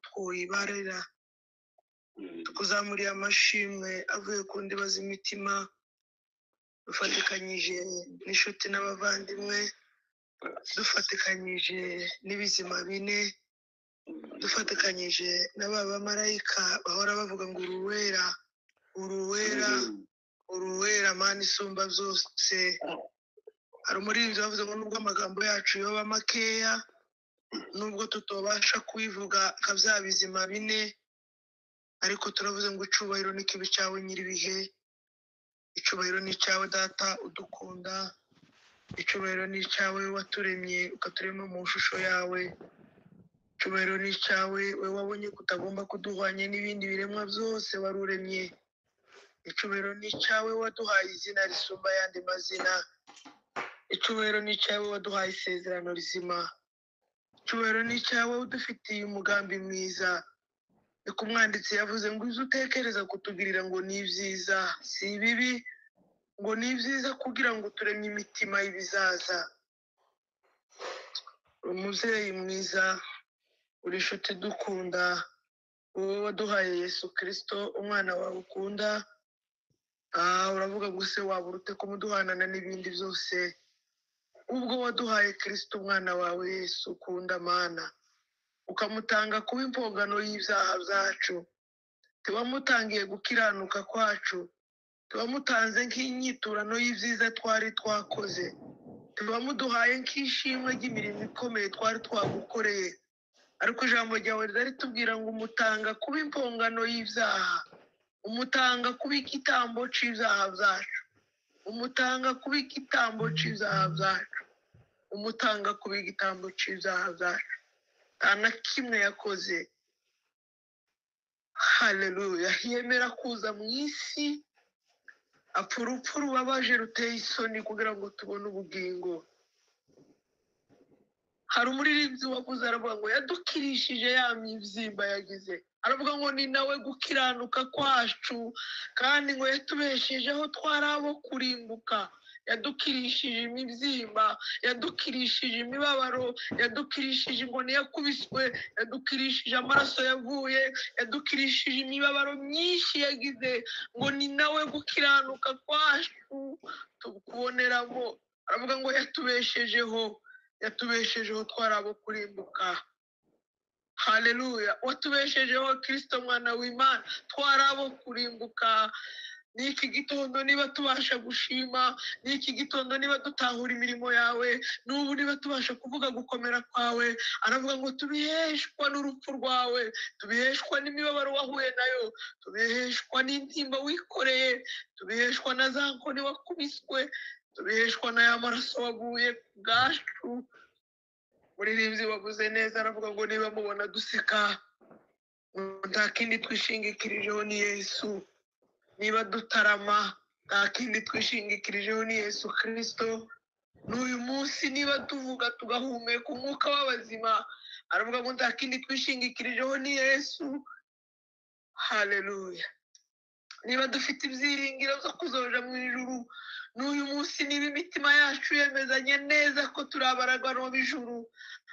twoyibarira tukuzamuriye amashimwe avuye ku ndiba z'imitima dufatikanyije n'inshuti n'abavandimwe dufatikanyije n'ibizima bine dufatikanyije n'abamarayika bahora bavuga ngo uruwera uruwera uruwera mana isumba zose. hari umuririmbyi bavuze ngo nubwo amagambo yacu yoba makeya nubwo tutobasha kubivuga nka bya bizima bine ariko turavuze ngo icubahiro n'ikibi cyawe nyiribihe, icubahiro ni icyawe data udukunda, icubahiro ni icyawe waturemye ukaturema mu shusho yawe, icubahiro ni icyawe we wabonye kutagomba kuduhwanya n'ibindi biremwa byose waruremye, icubahiro ni icyawe waduhaye izina risumba ayandi mazina, icubahiro ni icyawe waduhaye isezerano rizima, icubahiro ni icyawe udufitiye umugambi mwiza. Reka umwanditsi yavuze ngo izo utekereza kutugirira ngo ni byiza si ibibi, ngo ni byiza kugira ngo turemye imitima y'ibizaza. Umubyeyi mwiza, uri inshuti dukunda, wowe waduhaye Yesu Kristo umwana wawe ukunda. Uravuga ngo se waba urute kumuduhanana n'ibindi byose ubwo waduhaye Kristo umwana wawe Yesu ukunda mana, ukamutanga kuba impongano y'ibyaha byacu, tubamutangiye gukiranuka kwacu, tubamutanze nk'inyiturano y'ibyiza twari twakoze, tubamuduhaye nk'ishimwe ry'imirimo ikomeye twari twagukoreye. ariko ijambo ryawe riratubwira ngo umutanga kuba impongano y'ibyaha, umutanga kuba igitambo cy'ibyaha byacu, umutanga kuba igitambo cy'ibyaha byacu, umutanga kuba igitambo cy'ibyaha byacu. nta na kimwe yakoze. haleluya. yemera kuza mu isi apfa urupfu rubabaje ruteye isoni kugira ngo tubone ubugingo. hari umuririmbyi wavuze aravuga ngo yadukirishije ya mibyimba yagize, aravuga ngo ni nawe gukiranuka kwacu, kandi ngo yatubeshejeho twari abo kurimbuka. yadukirishije imibyimba, yadukirishije imibabaro, yadukirishije inkoni yakubiswe, yadukirishije amaraso yavuye, yadukirishije imibabaro myinshi yagize, ngo ni nawe gukiranuka kwacu tukuboneramo. aravuga ngo yatubeshejeho twari abo kurimbuka. haleluya. watubeshejeho Kristo mwana w'Imana twari abo kurimbuka. n'iki gitondo niba tubasha gushima, n'iki gitondo niba dutahura imirimo yawe, n'ubu niba tubasha kuvuga gukomera kwawe, aravuga ngo tubiheshwa n'urupfu rwawe, tubiheshwa n'imibabaro wahuye nayo, tubiheshwa n'intimba wikoreye, tubiheshwa na za nkoni wakubiswe, tubiheshwa n'aya maraso waguye ku bwacu. umuririmbyi wavuze neza aravuga ngo niba mubona duseka nta kindi twishingikirijeho ni Yesu, niba dutarama nta kindi twishingikirijeho ni Yesu Kristo. n'uyu munsi niba tuvuga tugahumeka umwuka w'abazima, aravuga ngo nta kindi twishingikirijeho ni Yesu. haleluya. niba dufite ibyiringiro byo kuzoja mu ijuru, n'uyu munsi niba imitima yacu yemezanye neza ko turi abaragwa b'ijuru,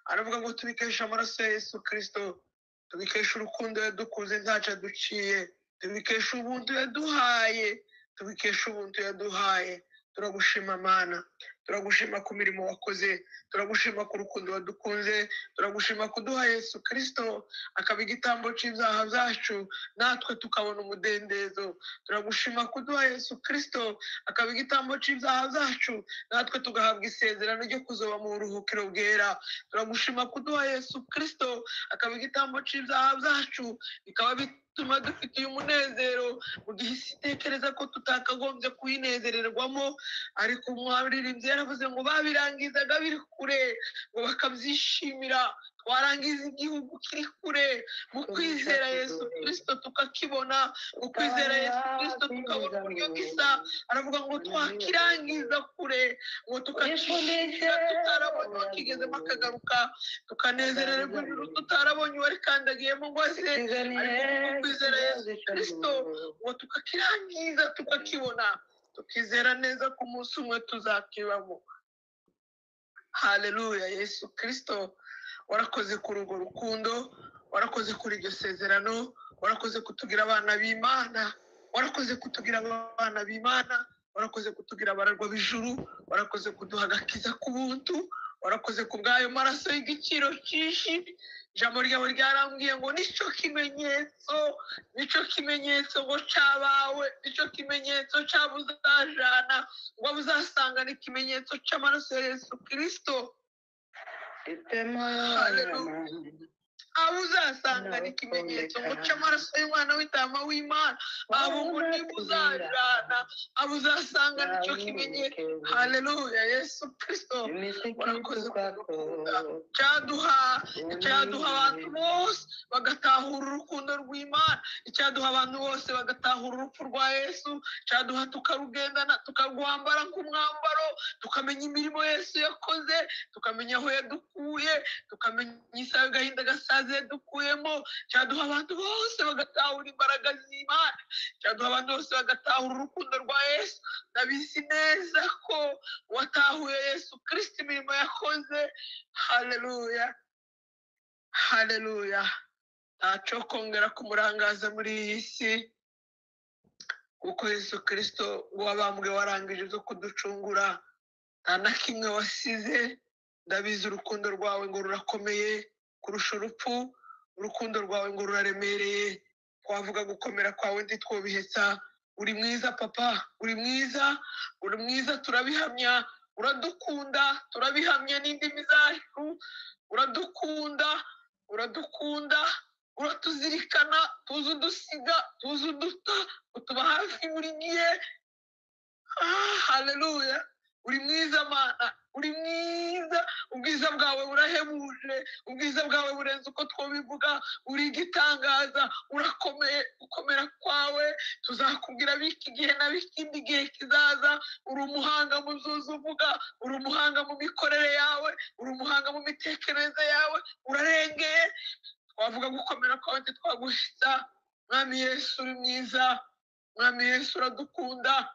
aravuga ngo tubikesha amaraso ya Yesu Kristo, tubikesha urukundo yadukunze ntacyo aduciye, tubikesha ubuntu yaduhaye, tubikesha ubuntu yaduhaye. turagushima mana, turagushima ku mirimo wakoze, turagushima ku rukundo wadukunze, turagushima kuduha Yesu Kristo akaba igitambo cy'ibyaha byacu natwe tukabona umudendezo. turagushima kuduha Yesu Kristo akaba igitambo cy'ibyaha byacu natwe tugahabwa isezerano ryo kuzoba mu buruhukiro bwera. turagushima kuduha Yesu Kristo akaba igitambo cy'ibyaha byacu bikaba bituma dufitiye umunezero mu gihe isi itekereza ko tutakagombye kuyinezererwamo. ariko umuririmbyi yaravuze ngo babirangizaga biri kure ngo bakabyishimira. twarangiza igihugu kiri kure mu kwizera Yesu Kristo tukakibona, mu kwizera Yesu Kristo tukabona uburyo gisa. aravuga ngo twakirangiza kure ngo tukakishimira tutarabonye wakigezemo akagaruka, tukanezererwa ijuru tutarabonye uwarikandagiyemo ngo aze. ariko mu kwizera Yesu Kristo ngo tukakirangiza tukakibona, tukizera neza ko umunsi umwe tuzakibamo. haleluya. Yesu Kristo, warakoze kuri urwo rukundo, warakoze kuri iryo sezerano, warakoze kutugira abana b'Imana, warakoze kutugira abana b'Imana, warakoze kutugira abaragwa b'ijuru, warakoze kuduha agakiza k'ubuntu, warakoze ku bw'ayo maraso y'igiciro cyinshi. Ijambo ryawe ryarambwiye ngo nicyo kimenyetso ngo cyabawe, nicyo kimenyetso cyabo uzajana, ngo uzasangana ikimenyetso cy'amaraso ya Yesu Kristo. Abo uzasangana ikimenyetso ngo cy'amaraso y'umwana w'intama w'Imana, abo ngo niba uzajana, abo uzasangana icyo kimenyetso. Haleluya. Yesu Kristo, warakoze kudukunda. Icyaduha abantu bose bagatahura urukundo rw'Imana, icyaduha abantu bose bagatahura urupfu rwa Yesu, icyaduha tukarugendana, tukagwambara nk'umwambaro, tukamenya imirimo Yesu yakoze, tukamenya aho yadukuye, tukamenya isaha y'agahinda gasaze dukuyemo, cyaduha abantu bose bagatahura imbaraga z'Imana, cyaduha abantu bose bagatahura urukundo rwa Yesu. Ndabizi neza ko watahuye Yesu Kristo imirimo yakoze. Haleluya, haleluya. Ntacyo kongera kumurangaza muri iyi si, kuko Yesu Kristo ngo wabambwe warangije zo kuducungura, nta na kimwe wasize. Ndabizi urukundo rwawe ngo rurakomeye kurusha urupfu, urukundo rwawe ngo ruraremereye, twavuga gukomera kwawe ntitwobihetsa. Uri mwiza papa, uri mwiza, turabihamya. Uradukunda, turabihamya n'indimi zacu. Uradukunda, uratuzirikana, tuzi udusiga, tuzi uduta, utuba hafi buri gihe. Haleluya. Uri mwiza Mana, uri mwiza. Ubwiza bwawe burahebuje, ubwiza bwawe burenze uko twobivuga. Uri igitangaza, urakomeye. Gukomera kwawe tuzakubwira biki gihe na bikindi gihe kizaza. Uri umuhanga mu zuzu uvuga, uri umuhanga mu mikorere yawe, uri umuhanga mu mitekerereze yawe, urarengeye. Twavuga gukomera kwawe ntitwaguhitsa. Mwami Yesu uri mwiza, Mwami Yesu uradukunda,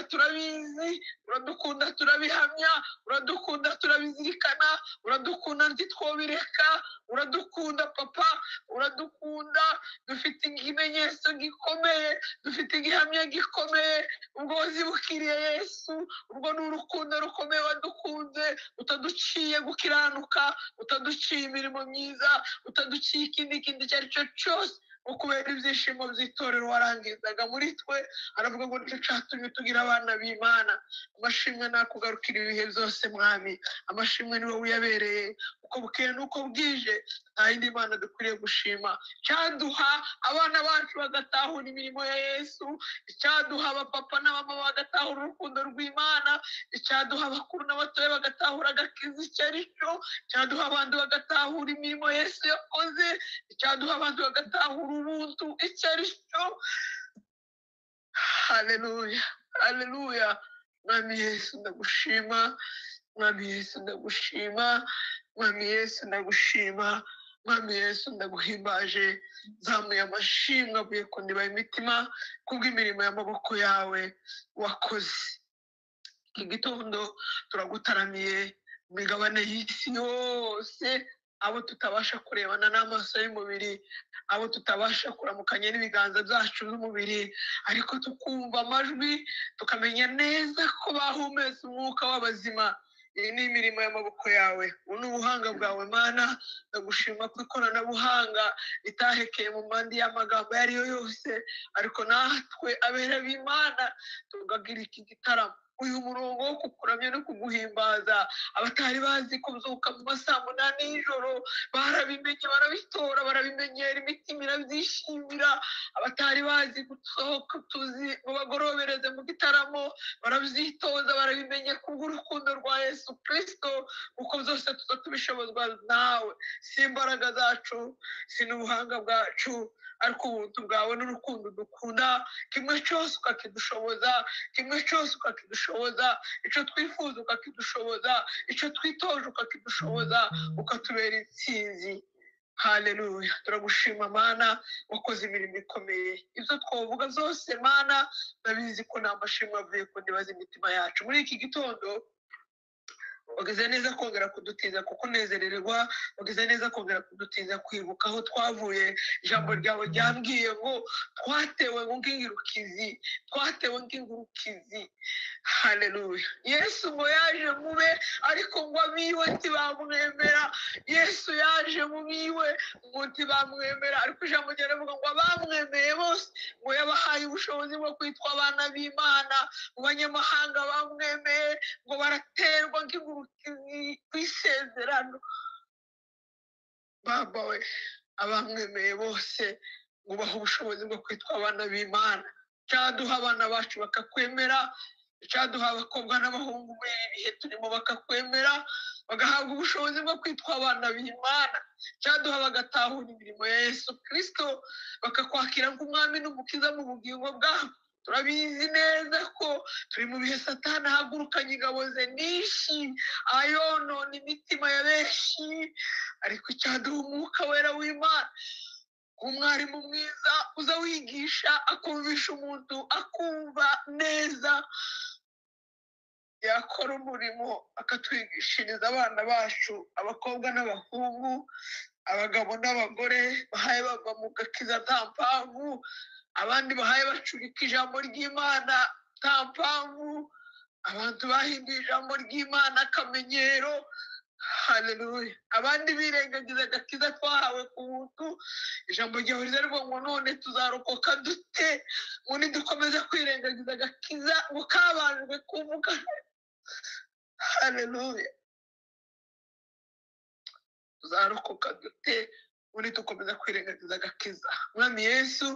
turabizi, uradukunda, turabihamya, uradukunda, turabizirikana, uradukunda ntitwobireka, uradukunda papa, uradukunda. Dufite ikimenyetso gikomeye, dufite igihamya gikomeye, ubwo wazibukiriye Yesu. Ubwo ni urukundo rukomeye wadukunze, utaduciye gukiranuka, utaduciye imirimo myiza, utaduciye ikindi icyo ari cyo cyose, ukubera ibyishimo by'itorero warangizaga muri twe. Aravuga ngo nicyo cyatumye tugira abana b'Imana. Amashimwe nakugarukira ibihe byose Mwami, amashimwe niwe wiyabereye, uko bukeye n'uko bwije. Nta yindi Mana dukwiriye gushima. Cyaduha abana bacu bagatahura imirimo ya Yesu, icyaduha abapapa n'abamama bagatahura urukundo rw'Imana, icyaduha abakuru n'abatoya bagatahura agakiza icyo ari cyo, icyaduha abantu bagatahura imirimo Yesu yakoze, icyaduha abantu bagatahura ubuntu icyo ari cyo. Haleluya, haleluya. Mwami Yesu ndagushima, Mwami Yesu ndagushima, Mwami Yesu ndagushima, Mwami Yesu ndaguhimbaje. Zamuye amashimwe avuye ku ndiba y'imitima kubw'imirimo y'amaboko yawe wakoze. Iki gitondo turagutaramiye mu migabane y'isi yose, abo tutabasha kurebana n'amaso y'umubiri, abo tutabasha kuramukanya n'ibiganza byacu by'umubiri, ariko tukumva amajwi, tukamenya neza ko bahumetse umwuka w'abazima. Iyi ni imirimo y'amaboko yawe, ubu ni ubuhanga bwawe Mana. Ndagushima ko ikoranabuhanga ritahekeye mu mandi y'amagambo ayo ari yo yose, ariko natwe abera b'Imana tugagira iki gitaramo, uyu murongo wo kukuramya no kuguhimbaza. Abatari bazi kubyuka mu masaa 8 y'ijoro barabimenye, barabitora, barabimenyera, imitima irabyishimira. Abatari bazi gusohoka tuzi ngo bagorobereze mu gitaramo barabyitoza, barabimenye kubw'urukundo rwa Yesu Kristo, kuko byose tuza tubishobozwa nawe. Si imbaraga zacu, si n'ubuhanga bwacu, ariko ubuntu bwawe n'urukundo dukunda. Kimwe cyose ukakidushoboza, kimwe cyose ukakidushoboza, icyo twifuza ukakidushoboza, icyo twitoje ukakidushoboza, ukatubera intsinzi. Haleluya. Turagushima Mana, wakoze imirimo ikomeye. Ibyo twavuga zose Mana, ndabizi ko nta mashimwe avuye ku ndiba z'imitima yacu. Muri iki gitondo wagize neza kongera kudutiza kukunezererwa, wagize neza kongera kudutiza kwibuka aho twavuye. Ijambo ryawe ryambwiye ngo twatewe nk'ingurukizi, twatewe nk'ingurukizi. Haleluya. Yesu ngo yaje mube ariko ngo abiwe ntibamwemera. Yesu yaje mu biwe ngo ntibamwemera, ariko ijambo ryaravuga ngo abamwemeye bose ngo yabahaye ubushobozi bwo kwitwa abana b'Imana. Mu banyamahanga bamwemeye ngo baraterwa nk'ingurukizi ku isezerano. Baba we, abamwemeye bose ngo bahe ubushobozi bwo kwitwa abana b'Imana. Cyaduha abana bacu bakakwemera, cyaduha abakobwa n'abahungu muri ibi bihe turimo bakakwemera, bagahabwa ubushobozi bwo kwitwa abana b'Imana. Cyaduha bagatahura imirimo ya Yesu Kristo, bakakwakira nk'umwami n'umukiza mu bugingo bwabo. Turabizi neza ko turi mu bihe Satani ahagurukanye ingabo ze nyinshi ayonona imitima ya benshi, ariko cyaduha umwuka wera w'Imana, umwarimu mwiza uza wigisha akumvisha umuntu akumva neza, yakora umurimo akatwigishiriza abana bacu, abakobwa n'abahungu, abagabo n'abagore bahaye bava mu gakiza nta mpamvu, abandi bahaye bacurika ijambo ry'Imana nta mpamvu, abantu bahinduye ijambo ry'Imana akamenyero. Haleluya. Abandi birengagiza agakiza twahawe ku buntu. Ijambo ryawe rivuga ngo none tuzarokoka dute ngo nidukomeza kwirengagiza agakiza ngo kabanjwe kuvuga. Haleluya. Tuzarokoka dute ngo nidukomeza kwirengagiza agakiza. Mwami Yesu,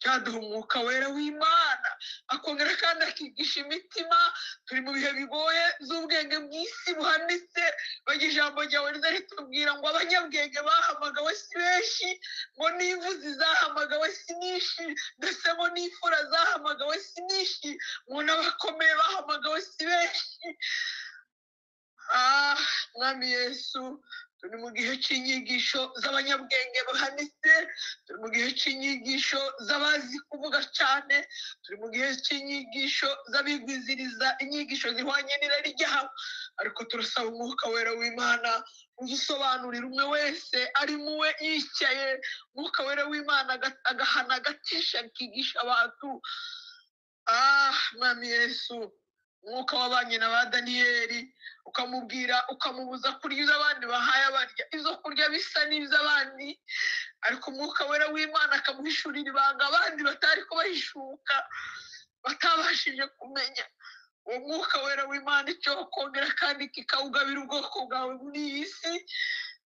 cyaduha umwuka wera w'Imana akongera kandi akigisha imitima. Turi mu bihe bigoye z'ubwenge bw'isi buhanitse, bagira ijambo ryawe riza ritubwira ngo abanyabwenge bahamagawe si benshi, ngo n'imvuzi zahamagawe si nyinshi, ndetse ngo n'imfura zahamagawe si nyinshi, ngo n'abakomeye bahamagawe si benshi. Mwami Yesu, turi mu gihe cy'inyigisho z'abanyabwenge bahanitse, turi mu gihe cy'inyigisho z'abazi kuvuga cyane, turi mu gihe cy'inyigisho z'abigwiziriza inyigisho zihwanye n'irari ryabo, ariko turasaba umwuka wera w'Imana udusobanurira umwe wese ari muwe yicaye. Umwuka wera w'Imana agahana agatisha akigisha abantu. Mwami Yesu, umwuka wabanye na ba Daniyeli ukamubwira ukamubuza kurya ibyo abandi bahaye abarya, ibyo kurya bisa n'iby'abandi, ariko umwuka wera w'Imana akamuhishurira ibanga abandi batari kubahishuka, batabashije kumenya. Uwo mwuka wera w'Imana icyo kongera kandi kikawugabira ubwoko bwawe muri iyi si,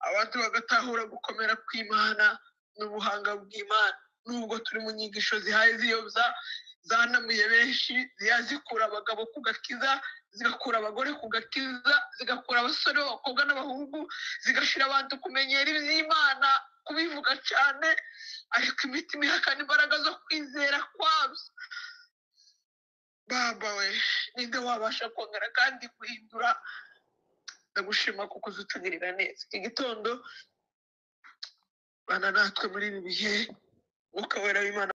abantu bagatahura gukomera kw'Imana n'ubuhanga bw'Imana. Nubwo turi mu nyigisho zihaye ziyobya, zanamuye benshi, zikura abagabo ku gakiza, zigakura abagore ku gakiza, zigakura abasore b'abakobwa n'abahungu, zigashira abantu kumenyera iby'Imana, kubivuga cyane, ariko imitima ihakana imbaraga zo kwizera kwabyo. Baba we, ninde wabasha kongera kandi guhindura? Ndagushima kuko uzutugirira neza. Iki gitondo bana natwe muri ibi bihe, umwuka wera w'Imana